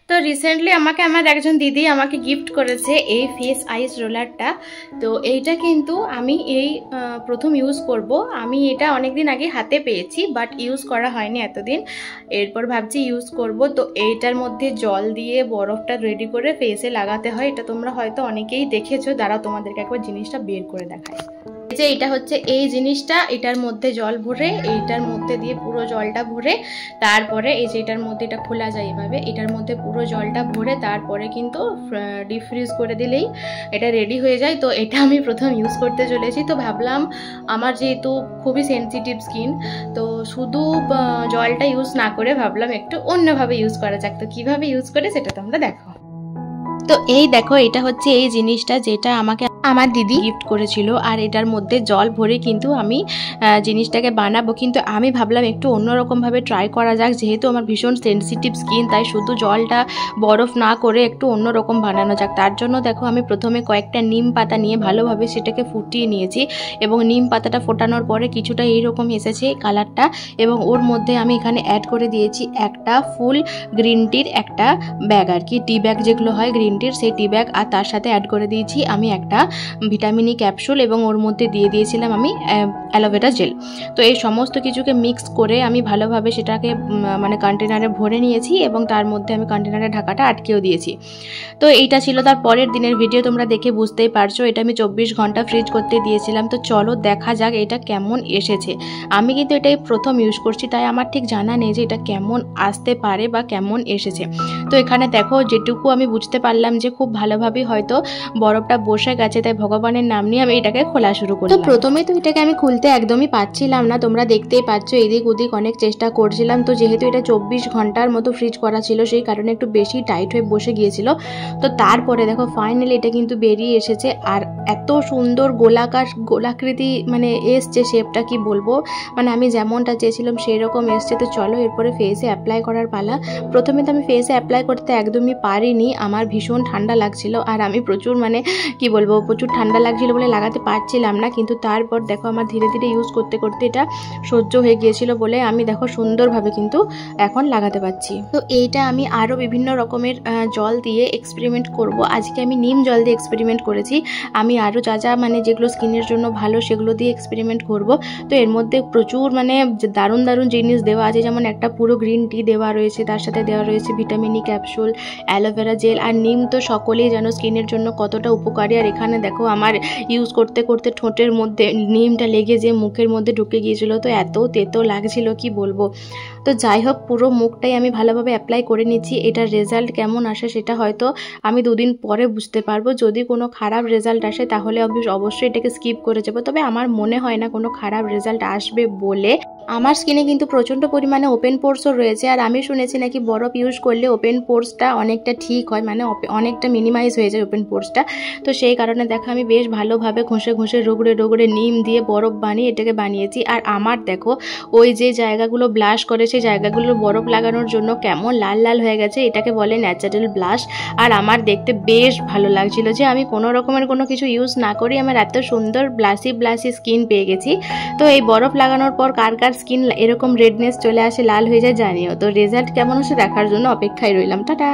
তো রিসেন্টলি আমাকে আমার একজন দিদি আমাকে গিফট করেছে এই ফেস আইস রোলারটা। তো এইটা কিন্তু আমি এই প্রথম ইউজ করব। আমি এটা অনেক দিন আগে হাতে পেয়েছি, বাট ইউজ করা হয়নি এতদিন। এরপর ভাবছি ইউজ করব। তো এইটার মধ্যে জল দিয়ে বরফটা রেডি করে ফেসে লাগাতে হয়। এটা তোমরা হয়তো অনেকেই দেখেছো, দাঁড়াও তোমাদেরকে একবার জিনিসটা বের করে দেখাই। যে এটা হচ্ছে এই জিনিসটা, এটার মধ্যে জল ভরে, এইটার মধ্যে দিয়ে পুরো জলটা ভরে, তারপরে এই যে এটার মধ্যে এটা খোলা যায় এভাবে, এটার মধ্যে পুরো জলটা ভরে তারপরে কিন্তু ডিপ ফ্রিজ করে দিলেই এটা রেডি হয়ে যায়। তো এটা আমি প্রথম ইউজ করতে চলেছি। তো ভাবলাম আমার যেহেতু খুবই সেনসিটিভ স্কিন, তো শুধু জলটা ইউজ না করে ভাবলাম একটু অন্যভাবে ইউজ করা যাক। তো কীভাবে ইউজ করে সেটা তোমরা দেখো। তো এই দেখো, এটা হচ্ছে এই জিনিসটা যেটা আমাকে আমার দিদি গিফট করেছিল, আর এটার মধ্যে জল ভরে কিন্তু আমি জিনিসটাকে বানাবো। কিন্তু আমি ভাবলাম একটু অন্যরকমভাবে ট্রাই করা যাক, যেহেতু আমার ভীষণ সেনসিটিভ স্কিন, তাই শুধু জলটা বরফ না করে একটু অন্যরকম বানানো যাক। তার জন্য দেখো আমি প্রথমে কয়েকটা নিম পাতা নিয়ে ভালোভাবে সেটাকে ফুটিয়ে নিয়েছি, এবং নিম পাতাটা ফোটানোর পরে কিছুটা এইরকম এসেছে কালারটা, এবং ওর মধ্যে আমি এখানে অ্যাড করে দিয়েছি একটা ফুল গ্রিন টির একটা ব্যাগ, আর কি টি ব্যাগ যেগুলো হয় গ্রিন টির, সেই টি ব্যাগ। আর তার সাথে অ্যাড করে দিয়েছি আমি একটা ভিটামিন ই ক্যাপসুল, এবং ওর মধ্যে দিয়ে দিয়েছিলাম আমি অ্যালোভেরা জেল। তো এই সমস্ত কিছুকে মিক্স করে আমি ভালোভাবে সেটাকে মানে কন্টেনারে ভরে নিয়েছি, এবং তার মধ্যে আমি কন্টেনারের ঢাকাটা আটকেও দিয়েছি। তো এইটা ছিল তার পরের দিনের ভিডিও, তোমরা দেখে বুঝতেই পারছো। এটা আমি 24 ঘন্টা ফ্রিজ করতে দিয়েছিলাম। তো চলো দেখা যাক এটা কেমন এসেছে। আমি কিন্তু এটাই প্রথম ইউজ করছি, তাই আমার ঠিক জানা নেই যে এটা কেমন আসতে পারে বা কেমন এসেছে। তো এখানে দেখো যেটুকু আমি বুঝতে পারলাম যে খুব ভালোভাবে হয়তো বরফটা বসে গেছে, তাই ভগবানের নাম নিয়ে আমি এটাকে খোলা শুরু করি। তো প্রথমে তো এটাকে আমি খুলতে একদমই পাচ্ছিলাম না, তোমরা দেখতেই পাচ্ছ এদিক ওদিক অনেক চেষ্টা করছিলাম। তো যেহেতু এটা 24 ঘন্টার মতো ফ্রিজ করা ছিল, সেই কারণে একটু বেশি টাইট হয়ে বসে গিয়েছিল। তো তারপরে দেখো ফাইনালি এটা কিন্তু বেরিয়ে এসেছে, আর এত সুন্দর গোলাকৃতি মানে এসছে শেপটা, কি বলবো, মানে আমি যেমনটা চেয়েছিলাম সেই রকম এসছে। তো চলো এরপরে ফেসে অ্যাপ্লাই করার পালা। প্রথমে তো আমি ফেসে অ্যাপ্লাই করতে একদমই পারিনি, আমার ভীষণ ঠান্ডা লাগছিল, আর আমি প্রচুর মানে কি বলবো প্রচুর ঠান্ডা লাগছিল বলে লাগাতে পারছিলাম না। কিন্তু তারপর দেখো আমার ধীরে ধীরে ইউজ করতে করতে এটা সহ্য হয়ে গিয়েছিল বলে আমি দেখো সুন্দরভাবে কিন্তু এখন লাগাতে পারছি। তো এইটা আমি আরও বিভিন্ন রকমের জল দিয়ে এক্সপেরিমেন্ট করব। আজকে আমি নিম জল দিয়ে এক্সপেরিমেন্ট করেছি, আমি আরও যা যা মানে যেগুলো স্কিনের জন্য ভালো সেগুলো দিয়ে এক্সপেরিমেন্ট করব। তো এর মধ্যে প্রচুর মানে দারুণ দারুণ জিনিস দেওয়া আছে, যেমন একটা পুরো গ্রিন টি দেওয়া রয়েছে, তার সাথে দেওয়া রয়েছে vitamin E capsule, aloe vera gel, আর নিম তো সকলেই জানো স্কিনের জন্য কতটা উপকারী। আর এখানে দেখো আমার ইউজ করতে করতে ঠোঁটের মধ্যে নিমটা লেগে যে মুখের মধ্যে ঢুকে গিয়েছিল, তো এত তেতো লাগছিল কি বলবো। তো যাই হোক পুরো মুখটাই আমি ভালোভাবে অ্যাপ্লাই করে নিচ্ছি। এটার রেজাল্ট কেমন আসে সেটা হয়তো আমি 2 দিন পরে বুঝতে পারবো। যদি কোনো খারাপ রেজাল্ট আসে তাহলে অবশ্যই এটাকে স্কিপ করে যাবো, তবে আমার মনে হয় না কোনো খারাপ রেজাল্ট আসবে বলে। আমার স্কিনে কিন্তু প্রচণ্ড পরিমাণে ওপেন পোর্সও রয়েছে, আর আমি শুনেছি নাকি বরফ ইউজ করলে ওপেন পোর্সটা অনেকটা ঠিক হয়, মানে অনেকটা মিনিমাইজ হয়ে যায় ওপেন পোর্সটা। তো সেই কারণে দেখো আমি বেশ ভালোভাবে ঘষে ঘষে রগড়ে নিম দিয়ে বরফ বানিয়ে এটাকে বানিয়েছি। আর আমার দেখো ওই যে জায়গাগুলো ব্লাশ করে সেই জায়গাগুলো বরফ লাগানোর জন্য কেমন লাল লাল হয়ে গেছে, এটাকে বলে ন্যাচারাল ব্লাশ। আর আমার দেখতে বেশ ভালো লাগছিল যে আমি কোনো রকমের কোনো কিছু ইউজ না করি আমার এত সুন্দর ব্লাসি স্কিন পেয়ে গেছি। তো এই বরফ লাগানোর পর কার কার স্কিন এরকম রেডনেস চলে আসে, লাল হয়ে যায় জানিও। তো রেজাল্ট কেমন আসে দেখার জন্য অপেক্ষায় রইলাম। টাটা।